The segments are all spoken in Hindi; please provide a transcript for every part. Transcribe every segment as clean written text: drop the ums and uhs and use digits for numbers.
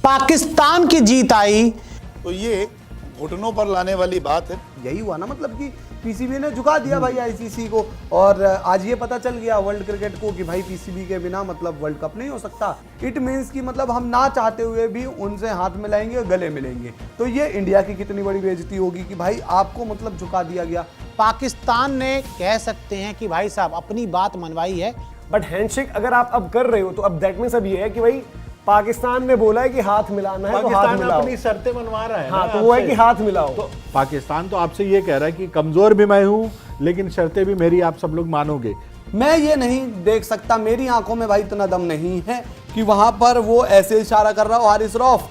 पाकिस्तान की जीत आई। तो ये घुटनों पर लाने वाली बात है। यही हुआ ना, मतलब कि पीसीबी ने झुका दिया भाई आईसीसी को। और आज ये पता चल गया वर्ल्ड क्रिकेट को कि भाई पीसीबी के बिना मतलब वर्ल्ड कप नहीं हो सकता। इट मींस कि मतलब हम ना चाहते हुए भी उनसे हाथ मिलाएंगे और गले मिलेंगे। तो ये इंडिया की कितनी बड़ी बेइज्जती होगी कि भाई आपको मतलब झुका दिया गया। पाकिस्तान ने कह सकते हैं कि भाई साहब अपनी बात मनवाई है। बट हैंडशेक अगर आप अब कर रहे हो तो अब दैट मींस अब ये है कि भाई पाकिस्तान ने बोला है कि हाथ मिलाना है तो हाथ मिलाओ। अपनी शर्तें मनवा रहा है। हाँ, तो वो है कि हाथ मिलाओ। तो पाकिस्तान तो आपसे ये कह रहा है कि कमजोर भी मैं हूं लेकिन शर्तें भी मेरी आप सब लोग मानोगे। मैं ये नहीं देख सकता, मेरी आंखों में भाई इतना दम नहीं है कि वहां पर वो ऐसे इशारा कर रहा हो हारिस रऊफ,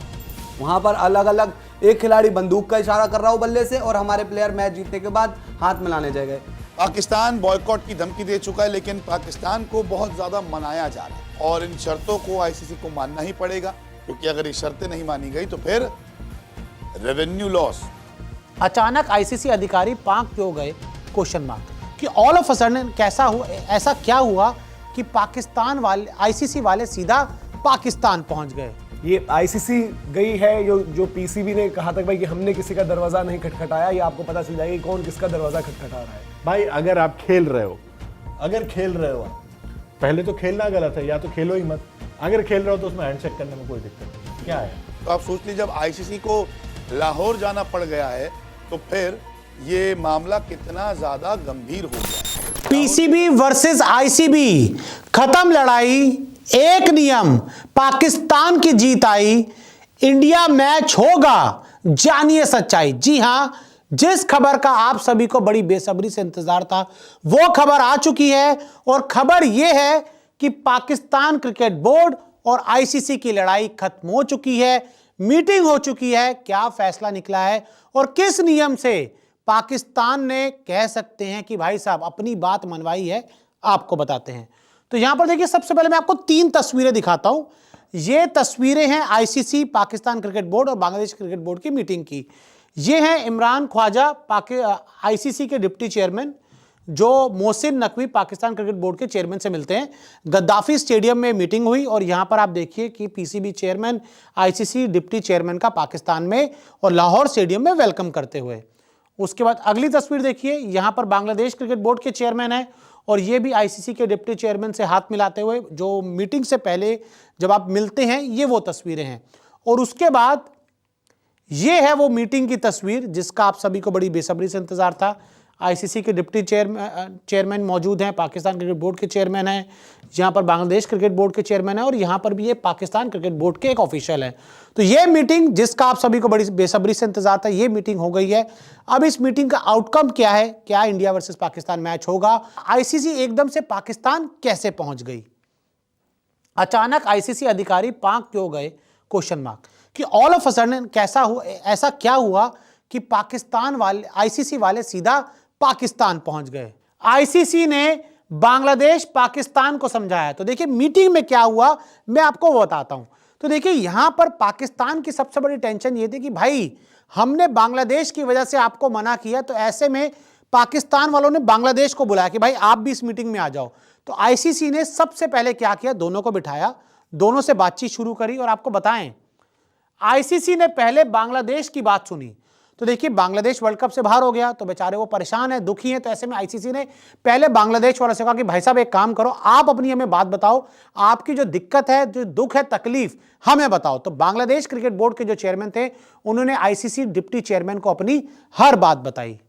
वहां पर अलग अलग एक खिलाड़ी बंदूक का इशारा कर रहा हो बल्ले से और हमारे प्लेयर मैच जीतने के बाद हाथ मिलाने जाएंगे। पाकिस्तान बॉयकॉट की धमकी दे चुका है, लेकिन पाकिस्तान को बहुत ज्यादा मनाया जा रहा है और इन शर्तों को आईसीसी को मानना ही पड़ेगा, क्योंकि अगर ये शर्तें नहीं मानी गई तो फिर रेवेन्यू लॉस। अचानक आईसीसी अधिकारी पाक क्यों गए, क्वेश्चन मार्क, कि ऑल ऑफ अ सडन कैसा हुआ, ऐसा क्या हुआ कि पाकिस्तान वाले आईसीसी वाले सीधा पाकिस्तान पहुंच गए। ये आईसीसी गई है, जो पीसीबी ने कहा था भाई कि हमने किसी का दरवाजा नहीं खटखटाया, ये आपको पता चल जाएगा कौन किसका दरवाजा खटखटा रहा है। भाई अगर आप खेल रहे हो, पहले तो खेलना गलत है, या तो खेलो ही मत। अगर खेल रहे हो तो उसमें हैंडशेक करने में कोई दिक्कत नहीं, क्या है। तो आप सोच लीजिए, जब आईसीसी को लाहौर जाना पड़ गया है तो फिर ये मामला कितना ज्यादा गंभीर हो गया। पीसीबी वर्सेस आईसीबी, खत्म लड़ाई, एक नियम, पाकिस्तान की जीत आई, इंडिया मैच होगा, जानिए सच्चाई। जी हां, जिस खबर का आप सभी को बड़ी बेसब्री से इंतजार था वो खबर आ चुकी है और खबर यह है कि पाकिस्तान क्रिकेट बोर्ड और आईसीसी की लड़ाई खत्म हो चुकी है, मीटिंग हो चुकी है। क्या फैसला निकला है और किस नियम से पाकिस्तान ने कह सकते हैं कि भाई साहब अपनी बात मनवाई है, आपको बताते हैं। तो यहां पर देखिए, सबसे पहले मैं आपको 3 तस्वीरें दिखाता हूं। ये तस्वीरें हैं आईसीसी, पाकिस्तान क्रिकेट बोर्ड और बांग्लादेश क्रिकेट बोर्ड की मीटिंग की। ये हैं इमरान ख्वाजा, आईसीसी के डिप्टी चेयरमैन, जो मोहसिन नकवी पाकिस्तान क्रिकेट बोर्ड के चेयरमैन से मिलते हैं। गद्दाफी स्टेडियम में मीटिंग हुई और यहां पर आप देखिए कि PCB chairman ICC deputy chairman का पाकिस्तान में और लाहौर स्टेडियम में वेलकम करते हुए। उसके बाद अगली तस्वीर देखिए, यहां पर बांग्लादेश क्रिकेट बोर्ड के चेयरमैन है और ये भी आईसीसी के डिप्टी चेयरमैन से हाथ मिलाते हुए, जो मीटिंग से पहले जब आप मिलते हैं, ये वो तस्वीरें हैं। और उसके बाद ये है वो मीटिंग की तस्वीर जिसका आप सभी को बड़ी बेसब्री से इंतजार था। आईसीसी के डिप्टी चेयरमैन मौजूद हैं, पाकिस्तान क्रिकेट बोर्ड के चेयरमैन हैं, यहाँ पर बांग्लादेश क्रिकेट बोर्ड के चेयरमैन हैं और यहाँ पर भी ये पाकिस्तान क्रिकेट बोर्ड के एक ऑफिशियल हैं। तो ये मीटिंग जिसका आप सभी को बड़ी बेसब्री से इंतजार था, ये मीटिंग हो गई है। अब इस मीटिंग का आउटकम क्या है, क्या इंडिया वर्सेस पाकिस्तान मैच होगा, आईसीसी एकदम से पाकिस्तान कैसे पहुंच गई, अचानक आईसीसी अधिकारी पाक क्यों गए, क्वेश्चन मार्क, कि ऑल ऑफ अ सडन कैसा हुआ, ऐसा क्या हुआ कि पाकिस्तान वाले आईसीसी वाले सीधा पाकिस्तान पहुंच गए। आईसीसी ने बांग्लादेश पाकिस्तान को समझाया। तो देखिए मीटिंग में क्या हुआ मैं आपको बताता हूं। तो देखिए यहां पर पाकिस्तान की सबसे बड़ी टेंशन ये थी कि भाई हमने बांग्लादेश की वजह से आपको मना किया, तो ऐसे में पाकिस्तान वालों ने बांग्लादेश को बुलाया कि भाई आप भी इस मीटिंग में आ जाओ। तो आईसीसी ने सबसे पहले क्या किया, दोनों को बिठाया, दोनों से बातचीत शुरू करी। और आपको बताएं, आईसीसी ने पहले बांग्लादेश की बात सुनी। तो देखिए बांग्लादेश वर्ल्ड कप से बाहर हो गया तो बेचारे वो परेशान है, दुखी हैं। तो ऐसे में आईसीसी ने पहले बांग्लादेश वालों से कहा कि भाई साहब एक काम करो, आप अपनी हमें बात बताओ, आपकी जो दिक्कत है, जो दुख है, तकलीफ हमें बताओ। तो बांग्लादेश क्रिकेट बोर्ड के जो चेयरमैन थे उन्होंने आईसीसी डिप्टी चेयरमैन को अपनी हर बात बताई।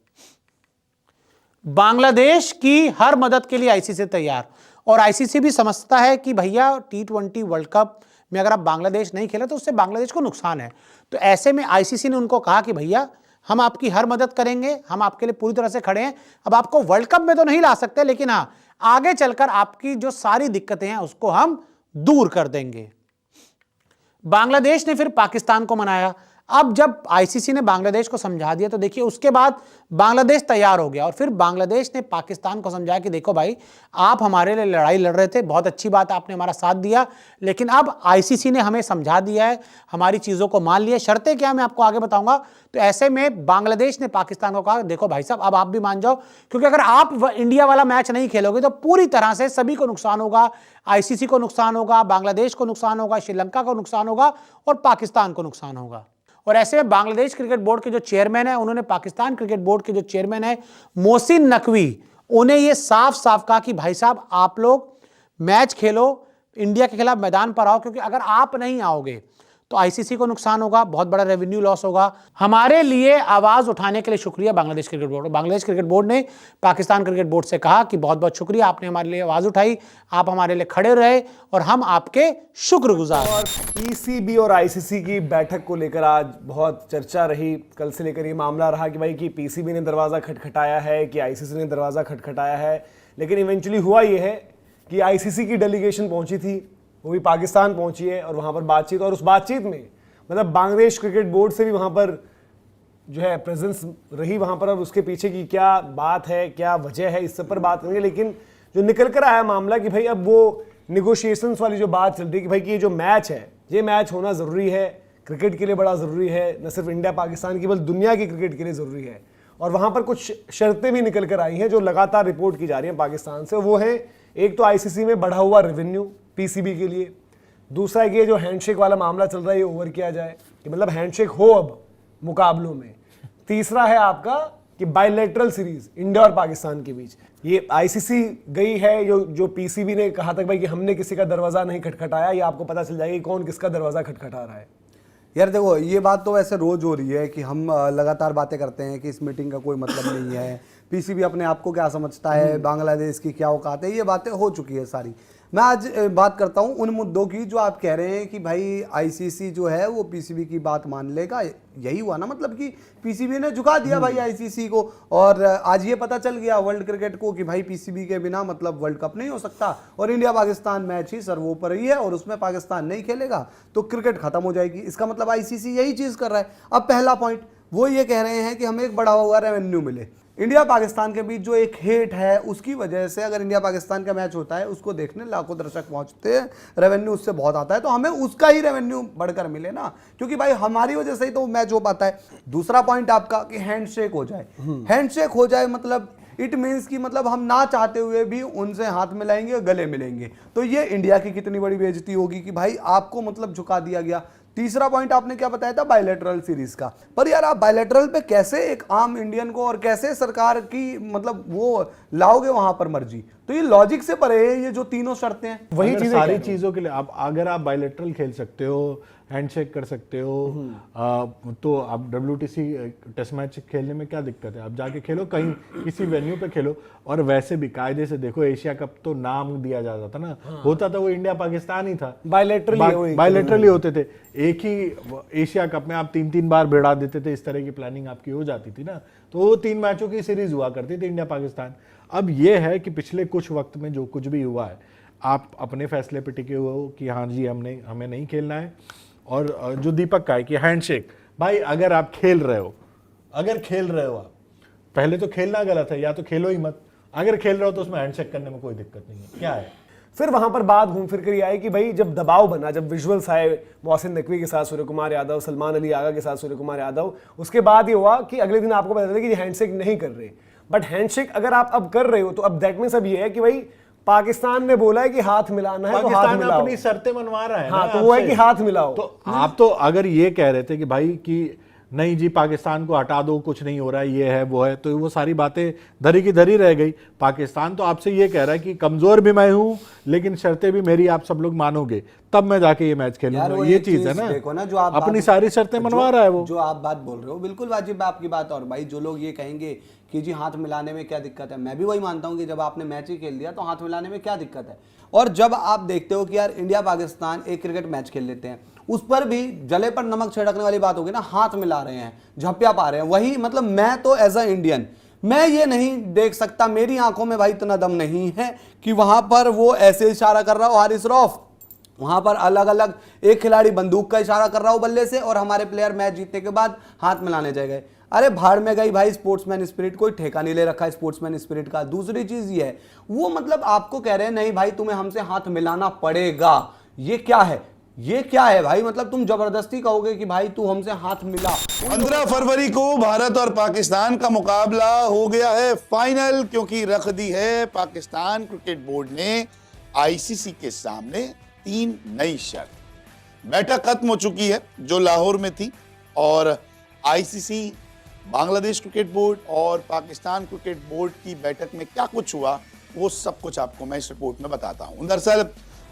बांग्लादेश की हर मदद के लिए आईसीसी तैयार, और आईसीसी भी समझता है कि भैया T20 वर्ल्ड कप में अगर आप बांग्लादेश नहीं खेले तो उससे बांग्लादेश को नुकसान है। तो ऐसे में आईसीसी ने उनको कहा कि भैया हम आपकी हर मदद करेंगे, हम आपके लिए पूरी तरह से खड़े हैं। अब आपको वर्ल्ड कप में तो नहीं ला सकते, लेकिन हाँ आगे चलकर आपकी जो सारी दिक्कतें हैं उसको हम दूर कर देंगे। बांग्लादेश ने फिर पाकिस्तान को मनाया। अब जब आईसीसी ने बांग्लादेश को समझा दिया तो देखिए उसके बाद बांग्लादेश तैयार हो गया और फिर बांग्लादेश ने पाकिस्तान को समझाया कि देखो भाई आप हमारे लिए लड़ाई लड़ रहे थे, बहुत अच्छी बात, आपने हमारा साथ दिया, लेकिन अब आईसीसी ने हमें समझा दिया है, हमारी चीज़ों को मान लिया। शर्तें क्या मैं आपको आगे बताऊंगा। तो ऐसे में बांग्लादेश ने पाकिस्तान को कहा देखो भाई साहब अब आप भी मान जाओ, क्योंकि अगर आप इंडिया वाला मैच नहीं खेलोगे तो पूरी तरह से सभी को नुकसान होगा, आईसीसी को नुकसान होगा, बांग्लादेश को नुकसान होगा, श्रीलंका को नुकसान होगा और पाकिस्तान को नुकसान होगा। और ऐसे में बांग्लादेश क्रिकेट बोर्ड के जो चेयरमैन है, उन्होंने पाकिस्तान क्रिकेट बोर्ड के जो चेयरमैन है मोहसिन नकवी, उन्हें यह साफ साफ कहा कि भाई साहब आप लोग मैच खेलो, इंडिया के खिलाफ मैदान पर आओ, क्योंकि अगर आप नहीं आओगे तो आईसीसी को नुकसान होगा, बहुत बड़ा रेवेन्यू लॉस होगा। हमारे लिए आवाज उठाने के लिए शुक्रिया Bangladesh cricket board. Bangladesh cricket board ने पाकिस्तान क्रिकेट बोर्ड से कहा कि बहुत बहुत शुक्रिया, आपने हमारे लिए आवाज उठाई, आप हमारे लिए खड़े रहे और हम आपके शुक्रगुजार। और पीसीबी और आईसीसी की बैठक को लेकर आज बहुत चर्चा रही। कल से लेकर ये मामला रहा कि भाई कि पीसीबी ने दरवाजा खटखटाया है कि आईसीसी ने दरवाजा खटखटाया है, लेकिन इवेंचुअली हुआ ये है कि आईसीसी की डेलीगेशन पहुंची थी, वो भी पाकिस्तान पहुंची है और वहां पर बातचीत, और उस बातचीत में मतलब बांग्लादेश क्रिकेट बोर्ड से भी वहां पर जो है प्रेजेंस रही वहां पर, और उसके पीछे की क्या बात है, क्या वजह है, इस सब पर बात करेंगे। लेकिन जो निकल कर आया मामला कि भाई अब वो निगोशिएशंस वाली जो बात चल रही है कि भाई कि ये जो मैच है, ये मैच होना ज़रूरी है, क्रिकेट के लिए बड़ा ज़रूरी है, न सिर्फ इंडिया पाकिस्तान की बल्कि दुनिया की क्रिकेट के लिए ज़रूरी है। और वहाँ पर कुछ शर्तें भी निकल कर आई हैं जो लगातार रिपोर्ट की जा रही हैं पाकिस्तान से। वो है एक तो आईसीसी में बढ़ा हुआ रेवेन्यू पीसीबी के लिए, दूसरा है कि ये जो हैंडशेक वाला मामला चल रहा है ये ओवर किया जाए, कि मतलब हैंडशेक हो अब मुकाबलों में। तीसरा है आपका कि बायलैटरल सीरीज इंडिया और पाकिस्तान के बीच। ये आईसीसी गई है, जो पीसीबी ने कहा था भाई कि हमने किसी का दरवाजा नहीं खटखटाया, ये आपको पता चल जाएगा कि कौन किसका दरवाजा खटखटा रहा है। यार देखो ये बात तो वैसे रोज हो रही है कि हम लगातार बातें करते हैं कि इस मीटिंग का कोई मतलब नहीं है, पीसीबी अपने आप को क्या समझता है, बांग्लादेश की क्या औकात है, ये बातें हो चुकी है सारी। मैं आज बात करता हूं उन मुद्दों की जो आप कह रहे हैं कि भाई आईसीसी जो है वो पीसीबी की बात मान लेगा। यही हुआ ना, मतलब कि पीसीबी ने झुका दिया भाई आईसीसी को, और आज ये पता चल गया वर्ल्ड क्रिकेट को कि भाई पीसीबी के बिना मतलब वर्ल्ड कप नहीं हो सकता, और इंडिया पाकिस्तान मैच ही सर्वोपरि ही है और उसमें पाकिस्तान नहीं खेलेगा तो क्रिकेट खत्म हो जाएगी। इसका मतलब आईसीसी यही चीज कर रहा है। अब पहला पॉइंट वो ये कह रहे हैं कि हमें एक बढ़ा हुआ रेवेन्यू मिले। इंडिया पाकिस्तान के बीच जो एक हेट है उसकी वजह से अगर इंडिया पाकिस्तान का मैच होता है उसको देखने लाखों दर्शक पहुंचते हैं, रेवेन्यू उससे बहुत आता है, तो हमें उसका ही रेवेन्यू बढ़कर मिले ना, क्योंकि भाई हमारी वजह से ही तो मैच हो पाता है। दूसरा पॉइंट आपका कि हैंडशेक हो जाए, हैंडशेक हो जाए मतलब इट मीन्स कि मतलब हम ना चाहते हुए भी उनसे हाथ मिलाएंगे, गले मिलेंगे, तो ये इंडिया की कितनी बड़ी बेइज्जती होगी कि भाई आपको मतलब झुका दिया गया। तीसरा पॉइंट आपने क्या बताया था, बायलैटरल सीरीज का। पर यार आप बायलैटरल पे कैसे एक आम इंडियन को और कैसे सरकार की मतलब वो लाओगे वहां पर मर्जी, तो ये लॉजिक से परे है ये जो तीनों शर्तें हैं। वही चीजें सारी चीजों के लिए आप अगर आप बायलैटरल खेल सकते हो, हैंडशेक कर सकते हो, तो आप WTC टेस्ट मैच खेलने में क्या दिक्कत है? आप जाके खेलो कहीं किसी वेन्यू पे खेलो। और वैसे भी कायदे से देखो, एशिया कप तो नाम दिया जाता था ना, होता था वो इंडिया पाकिस्तान ही था, बायलैटरली होते थे। एक ही एशिया कप में आप 3-3 बार भिड़ा देते थे, इस तरह की प्लानिंग आपकी हो जाती थी ना, तो वो 3 मैचों की सीरीज हुआ करती थी इंडिया पाकिस्तान। अब ये है कि पिछले कुछ वक्त में जो कुछ भी हुआ है, आप अपने फैसले पे टिके हुए हो कि हाँ जी हमें नहीं खेलना है। और जो दीपक का है कि हैंडशेक, भाई अगर आप खेल रहे हो आप पहले तो खेलना गलत है, या तो खेलो ही मत। अगर खेल रहे हो तो उसमें हैंडशेक करने में कोई दिक्कत नहीं है, क्या है। फिर वहां पर बात घूम फिर कर ये आई कि भाई जब दबाव बना, जब विजुअल्स आए मोहसिन नकवी के साथ सूर्य कुमार यादव, सलमान अली आगा के साथ सूर्य कुमार यादव, उसके बाद ये हुआ कि अगले दिन आपको पता चला कि हैंडशेक नहीं कर रहे। बट हैंडशेक अगर आप अब कर रहे हो तो अब दैट मींस अब ये है कि भाई पाकिस्तान ने बोला है कि हाथ मिलाना है, तो हाथ मिलाओ। अपनी शर्तें मनवा रहा है हाँ, तो वो है कि हाथ मिलाओ। तो आप तो अगर ये कह रहे थे कि भाई कि नहीं जी पाकिस्तान को हटा दो, कुछ नहीं हो रहा है, ये है वो है, तो वो सारी बातें धरी की धरी रह गई। पाकिस्तान तो आपसे ये कह रहा है कि कमजोर भी मैं हूं लेकिन शर्तें भी मेरी आप सब लोग मानोगे तब मैं जाके ये मैच खेलूंगा। ये चीज है ना, देखो ना, जो आप अपनी सारी शर्तें मनवा रहा है वो। जो आप बात बोल रहे हो बिल्कुल वाजिब है आपकी बात। और भाई जो लोग ये कहेंगे कि जी हाथ मिलाने में क्या दिक्कत है, मैं भी वही मानता हूं कि जब आपने मैच ही खेल दिया तो हाथ मिलाने में क्या दिक्कत है। और जब आप देखते हो कि यार इंडिया पाकिस्तान एक क्रिकेट मैच खेल लेते हैं, उस पर भी जले पर नमक छिड़कने वाली बात होगी ना, हाथ मिला रहे हैं, झप्पिया पा रहे हैं, वही मतलब मैं तो एज अ इंडियन मैं ये नहीं देख सकता, मेरी आंखों में भाई इतना दम नहीं है कि वहां पर वो ऐसे इशारा कर रहा हो हारिस रऊफ वहां पर अलग अलग एक खिलाड़ी बंदूक का इशारा कर रहा हो बल्ले से और हमारे प्लेयर मैच जीतने के बाद हाथ मिलाने जाए गए। अरे भाड़ में गई भाई स्पोर्ट्समैन स्पिरिट, कोई ठेका नहीं ले रखा है स्पोर्ट्समैन स्पिरिट का। दूसरी चीज ये है, वो मतलब आपको कह रहे हैं नहीं भाई तुम्हें हमसे हाथ मिलाना पड़ेगा। ये क्या है, ये क्या है भाई? मतलब तुम जबरदस्ती कहोगे कि भाई तू हमसे हाथ मिला। 15 फरवरी को भारत और पाकिस्तान का मुकाबला हो गया है फाइनल, क्योंकि रख दी है पाकिस्तान क्रिकेट बोर्ड ने आईसीसी के सामने 3 नई शर्त। बैठक खत्म हो चुकी है जो लाहौर में थी, और आईसीसी, बांग्लादेश क्रिकेट बोर्ड और पाकिस्तान क्रिकेट बोर्ड की बैठक में क्या कुछ हुआ वो सब कुछ आपको मैं इस रिपोर्ट में बताता हूं। दरअसल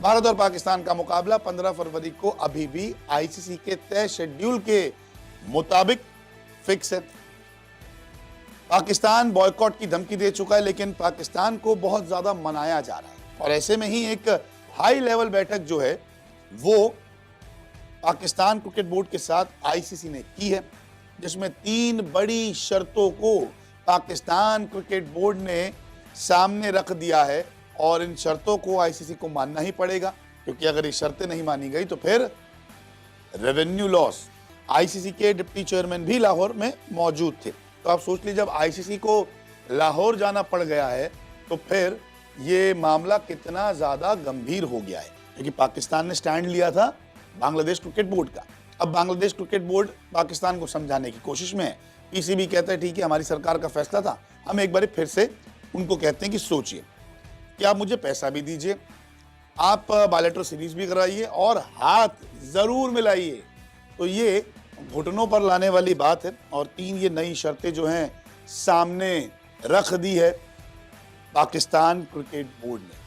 भारत और पाकिस्तान का मुकाबला 15 फरवरी को अभी भी आईसीसी के तय शेड्यूल के मुताबिक फिक्स है। पाकिस्तान बॉयकॉट की धमकी दे चुका है, लेकिन पाकिस्तान को बहुत ज्यादा मनाया जा रहा है, और ऐसे में ही एक हाई लेवल बैठक जो है वो पाकिस्तान क्रिकेट बोर्ड के साथ आईसीसी ने की है, जिसमें 3 बड़ी शर्तों को पाकिस्तान क्रिकेट बोर्ड ने सामने रख दिया है, और इन शर्तों को आईसीसी को मानना ही पड़ेगा, क्योंकि अगर ये शर्तें नहीं मानी गई तो फिर रेवेन्यू लॉस। आईसीसी के डिप्टी चेयरमैन भी लाहौर में मौजूद थे। तो आप सोच लीजिए, जब आईसीसी को लाहौर जाना पड़ गया है तो फिर ये मामला कितना ज्यादा गंभीर हो गया है, क्योंकि पाकिस्तान ने स्टैंड लिया था बांग्लादेश क्रिकेट बोर्ड का। अब बांग्लादेश क्रिकेट बोर्ड पाकिस्तान को समझाने की कोशिश में है। पीसीबी कहता है ठीक है हमारी सरकार का फैसला था, हम एक बार फिर से उनको कहते हैं कि सोचिए कि आप मुझे पैसा भी दीजिए, आप बायलैटरल सीरीज भी कराइए और हाथ जरूर मिलाइए। तो ये घुटनों पर लाने वाली बात है, और 3 ये नई शर्तें जो हैं सामने रख दी है पाकिस्तान क्रिकेट बोर्ड ने।